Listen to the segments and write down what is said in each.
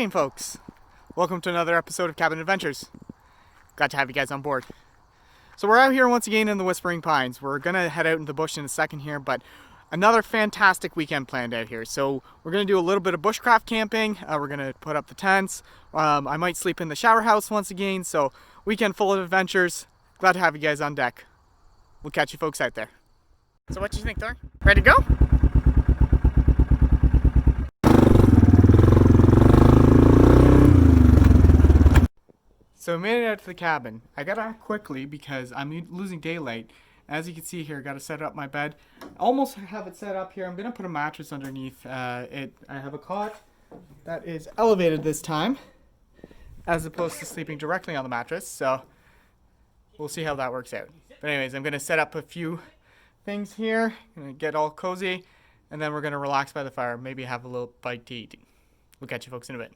evening, folks. Welcome to another episode of Cabin Adventures. Glad to have you guys on board. So we're out here once again in the Whispering Pines. We're gonna head out in the bush in a second here, but another fantastic weekend planned out here. So we're gonna do a little bit of bushcraft camping. We're gonna put up the tents. I might sleep in the shower house once again. So weekend full of adventures. Glad to have you guys on deck. We'll catch you folks out there. So what do you think, Thor? Ready to go? So I made it out to the cabin. I got out quickly because I'm losing daylight. As you can see here, I got to set up my bed. Almost have it set up here. I'm going to put a mattress underneath it. I have a cot that is elevated this time, as opposed to sleeping directly on the mattress. So we'll see how that works out. But anyways, I'm going to set up a few things here. I'm going to get all cozy, and then we're going to relax by the fire. Maybe have a little bite to eat. We'll catch you folks in a bit.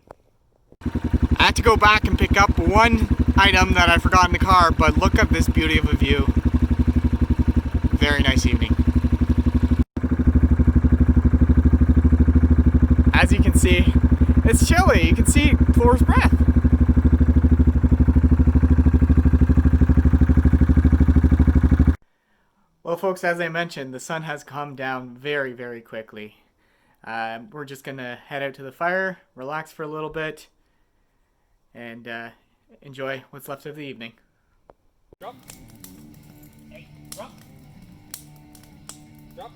I had to go back and pick up one item that I forgot in the car, but look at this beauty of a view. Very nice evening. As you can see, it's chilly. You can see Thor's breath. Well, folks, as I mentioned, the sun has come down very, very quickly. We're just gonna head out to the fire, relax for a little bit, and enjoy what's left of the evening. Drop. Hey, drop. Drop.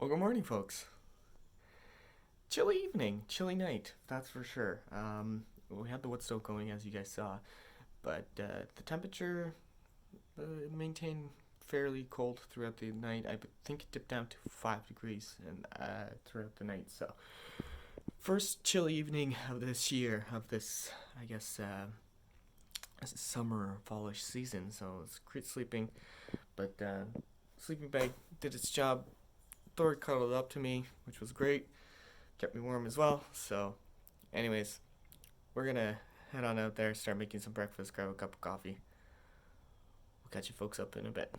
Well, good morning, folks. Chilly evening, chilly night, that's for sure. We had the wood stove going, as you guys saw, but the temperature maintained fairly cold throughout the night. I think it dipped down to 5 degrees throughout the night. So, first chilly evening of this year, of this, I guess, summer, fallish season. So it's great sleeping, but sleeping bag did its job. Thor cuddled up to me, which was great. Kept me warm as well. So, anyways, we're gonna head on out there, start making some breakfast, grab a cup of coffee. We'll catch you folks up in a bit.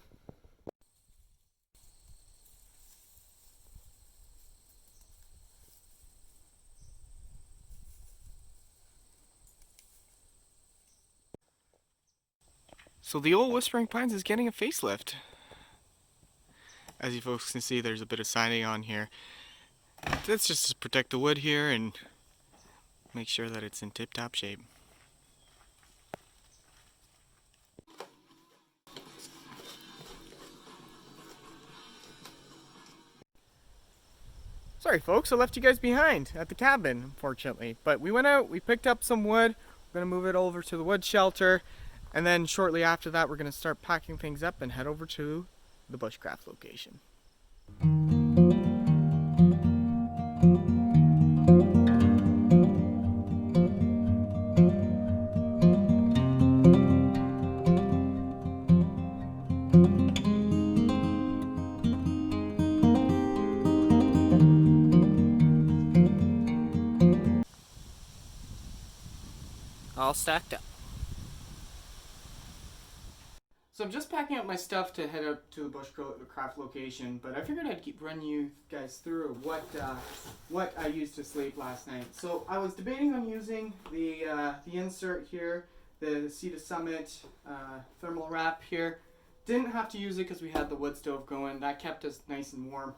So the old Whispering Pines is getting a facelift. As you folks can see, there's a bit of siding on here. That's just to protect the wood here and make sure that it's in tip-top shape. Sorry folks, I left you guys behind at the cabin, unfortunately. But we went out, we picked up some wood, we're going to move it over to the wood shelter, and then shortly after that we're going to start packing things up and head over to the bushcraft location. All stacked up. So I'm just packing up my stuff to head out to the bushcraft location, but I figured I'd keep running you guys through what I used to sleep last night. So I was debating on using the insert here, the Sea to Summit thermal wrap here. Didn't have to use it because we had the wood stove going. That kept us nice and warm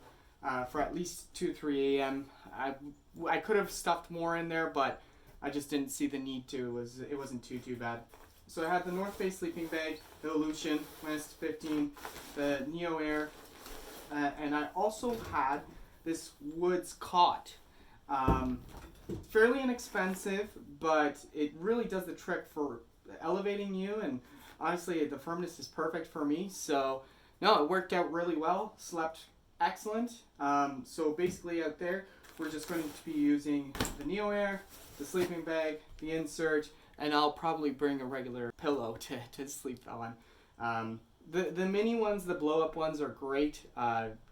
for at least 2-3 a.m. I could have stuffed more in there, but I just didn't see the need to. It wasn't too bad. So I had the North Face sleeping bag, the Aleutian -15, the Neo Air, and I also had this Woods cot. Fairly inexpensive, but it really does the trick for elevating you, and honestly the firmness is perfect for me. So no, it worked out really well. Slept excellent. So basically out there, we're just going to be using the Neo Air, the sleeping bag, the insert, and I'll probably bring a regular pillow to sleep on. The mini ones, the blow up ones are great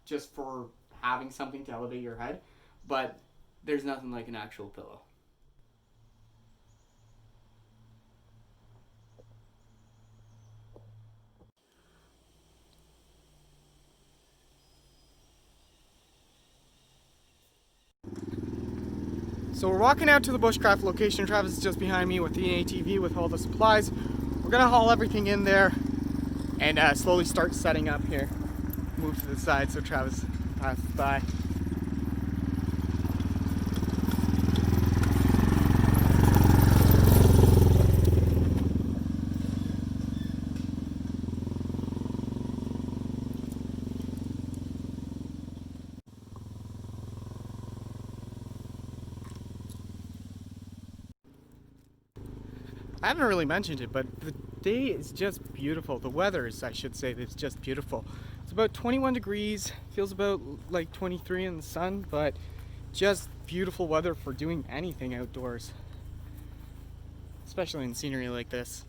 just for having something to elevate your head, but there's nothing like an actual pillow. So we're walking out to the bushcraft location. Travis is just behind me with the ATV with all the supplies. We're gonna haul everything in there and slowly start setting up here. Move to the side so Travis passes by. I haven't really mentioned it, but the day is just beautiful. The weather is, I should say, is just beautiful. It's about 21 degrees, feels about like 23 in the sun, but just beautiful weather for doing anything outdoors, especially in scenery like this.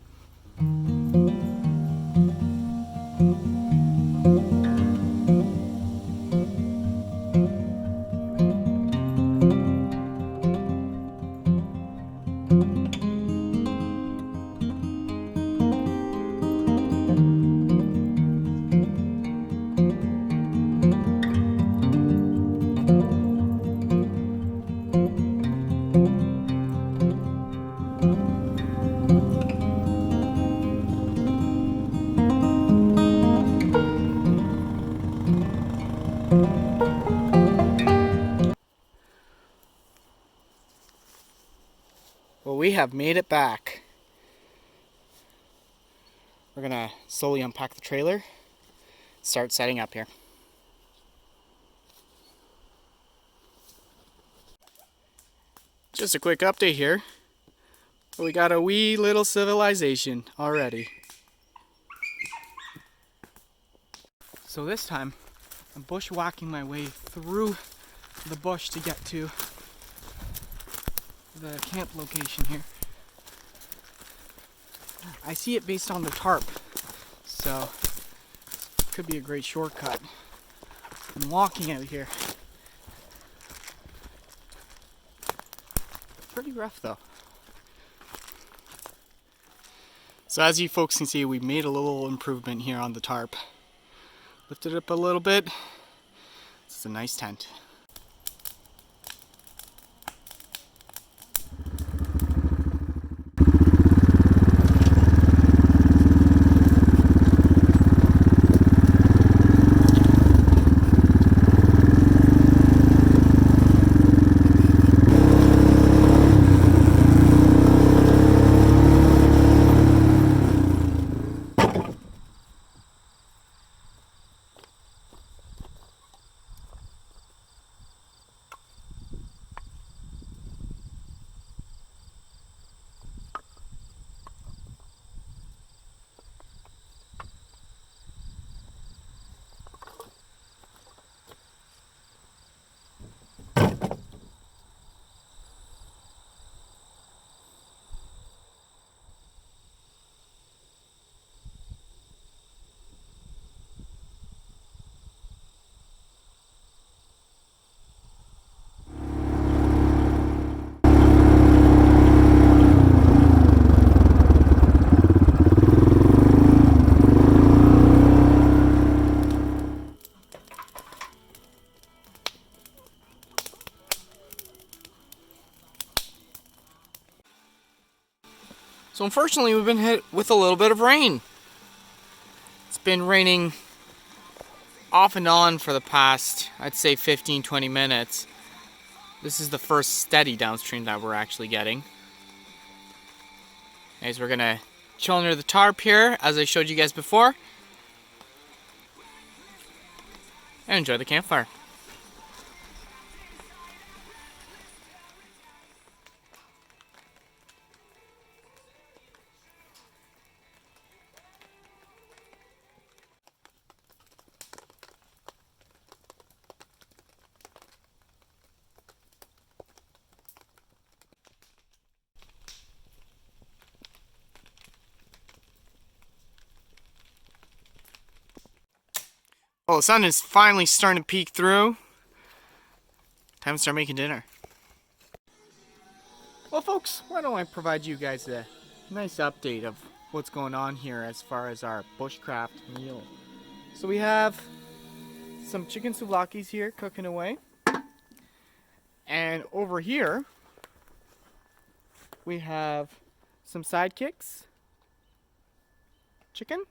Well, we have made it back. We're gonna slowly unpack the trailer, start setting up here. Just a quick update here. We got a wee little civilization already. So this time, I'm bushwhacking my way through the bush to get to the camp location here. I see it based on the tarp, so could be a great shortcut. I'm walking out here. Pretty rough though. So as you folks can see, we made a little improvement here on the tarp. Lifted it up a little bit. It's a nice tent. So unfortunately, we've been hit with a little bit of rain. It's been raining off and on for the past, I'd say 15-20 minutes. This is the first steady downstream that we're actually getting. Anyways, we're gonna chill under the tarp here, as I showed you guys before, and enjoy the campfire. Well, the sun is finally starting to peek through. Time to start making dinner. Well, folks, why don't I provide you guys a nice update of what's going on here as far as our bushcraft meal. So we have some chicken souvlaki's here cooking away. And over here, we have some sidekicks, chicken.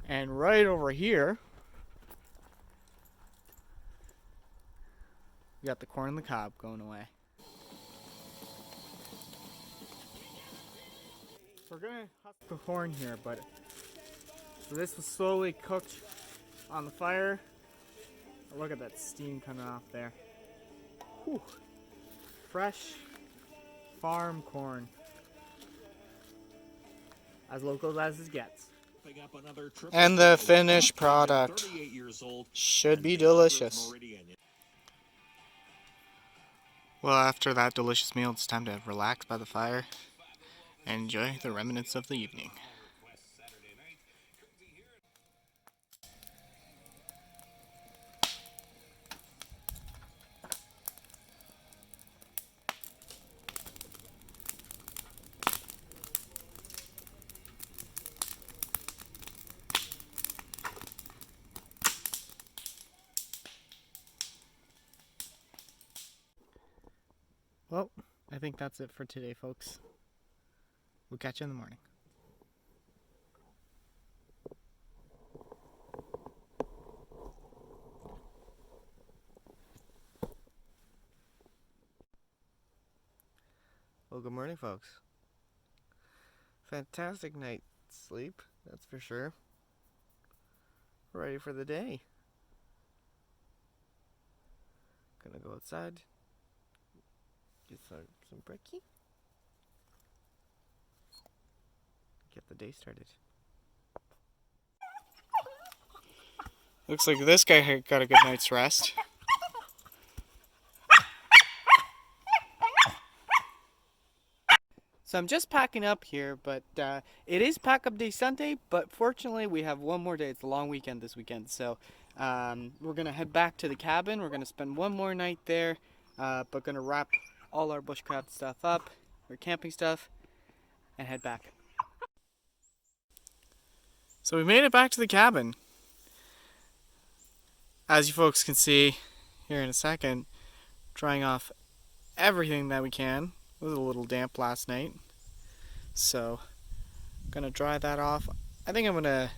And right over here, we got the corn on the cob going away. We're gonna husk the corn here, but so this was slowly cooked on the fire. Look at that steam coming off there. Whew. Fresh farm corn. As local as it gets. And the finished product should be delicious. Well, after that delicious meal, it's time to relax by the fire and enjoy the remnants of the evening. Well, I think that's it for today, folks. We'll catch you in the morning. Well, good morning, folks. Fantastic night's sleep, that's for sure. Ready for the day. Gonna go outside, get some brekkie, get the day started. Looks like this guy got a good night's rest. So I'm just packing up here, but it is pack up day Sunday, but fortunately we have one more day. It's a long weekend this weekend, so we're gonna head back to the cabin. We're gonna spend one more night there, but gonna wrap all our bushcraft stuff up, our camping stuff, and head back. So we made it back to the cabin. As you folks can see here in a second, drying off everything that we can. It was a little damp last night, so gonna dry that off. I think I'm gonna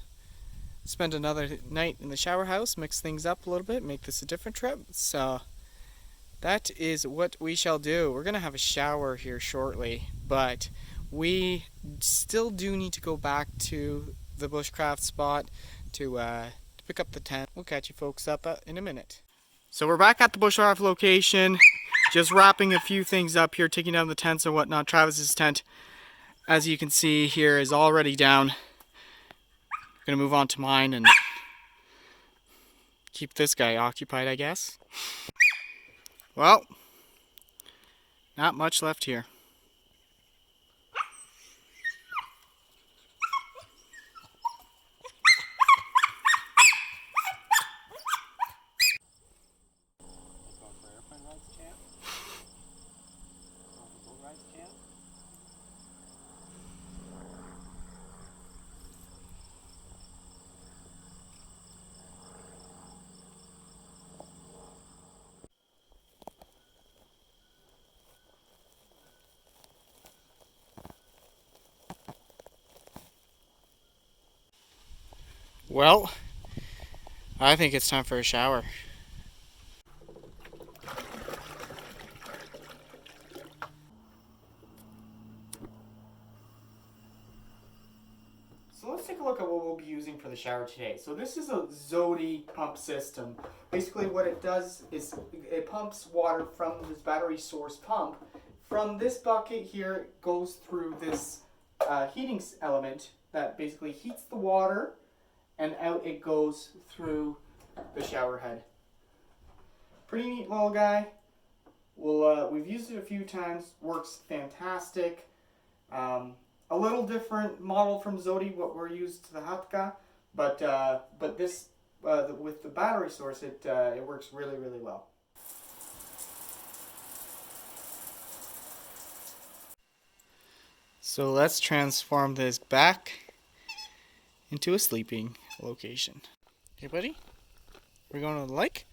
spend another night in the shower house, mix things up a little bit, make this a different trip. So that is what we shall do. We're gonna have a shower here shortly, but we still do need to go back to the bushcraft spot to pick up the tent. We'll catch you folks up in a minute. So we're back at the bushcraft location. Just wrapping a few things up here, taking down the tents and whatnot. Travis's tent, as you can see here, is already down. I'm gonna move on to mine and keep this guy occupied, I guess. Well, not much left here. Well, I think it's time for a shower. So let's take a look at what we'll be using for the shower today. So this is a Zodi pump system. Basically what it does is it pumps water from this battery source pump. From this bucket here, it goes through this heating element that basically heats the water, and out it goes through the shower head. Pretty neat little guy. We've used it a few times, works fantastic. A little different model from Zodi, what we're used to the Hatka, but this with the battery source, it works really really well. So let's transform this back into a sleeping location. Okay, buddy? We're going to the lake?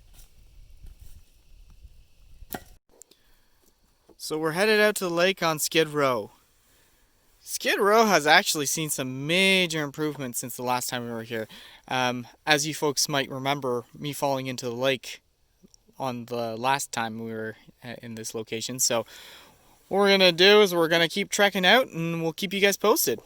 So we're headed out to the lake on Skid Row. Skid Row has actually seen some major improvements since the last time we were here. As you folks might remember, me falling into the lake on the last time we were in this location. So what we're going to do is we're going to keep trekking out and we'll keep you guys posted.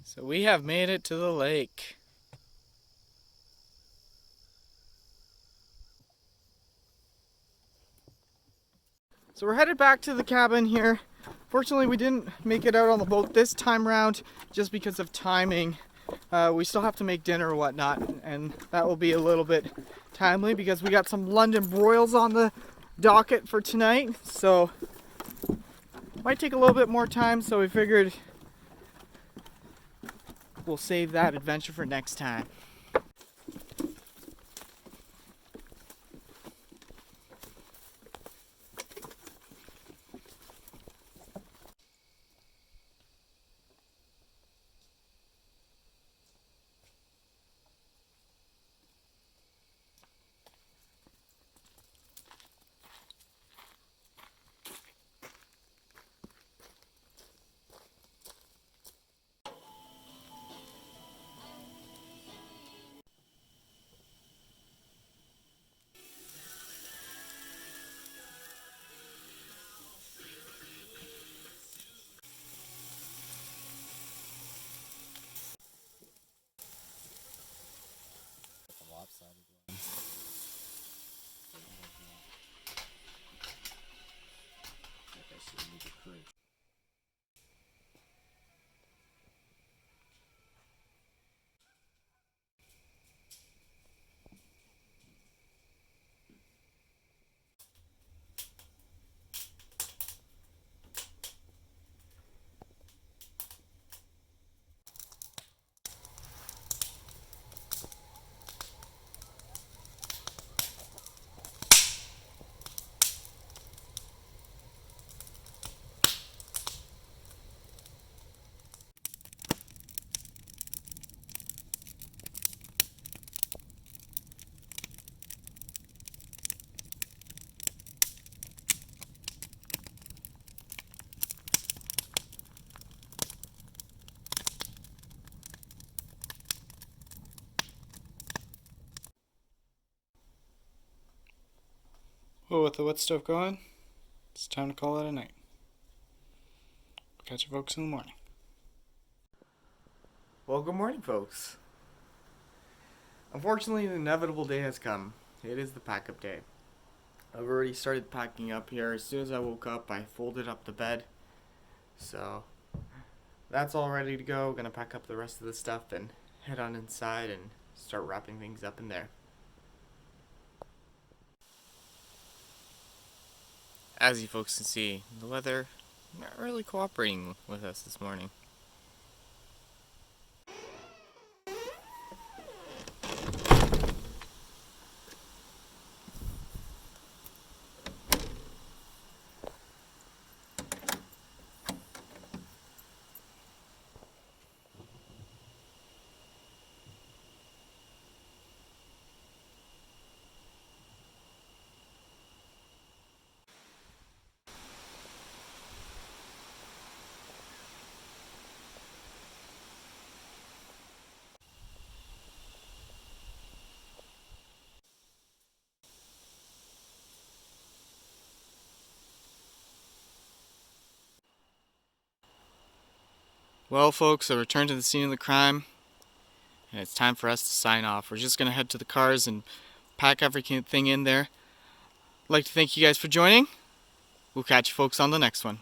So we have made it to the lake. So we're headed back to the cabin here. Fortunately, we didn't make it out on the boat this time round just because of timing. We still have to make dinner or whatnot, and that will be a little bit timely because we got some London broils on the docket for tonight. So might take a little bit more time, so we figured we'll save that adventure for next time. Well, with the wet stuff going, it's time to call it a night. Catch you folks in the morning. Well, good morning, folks. Unfortunately, the inevitable day has come. It is the pack-up day. I've already started packing up here. As soon as I woke up, I folded up the bed. So, that's all ready to go. Gonna pack up the rest of the stuff and head on inside and start wrapping things up in there. As you folks can see, the weather not really cooperating with us this morning. Well, folks, I returned to the scene of the crime. and it's time for us to sign off. We're just going to head to the cars and pack everything in there. I'd like to thank you guys for joining. We'll catch you folks on the next one.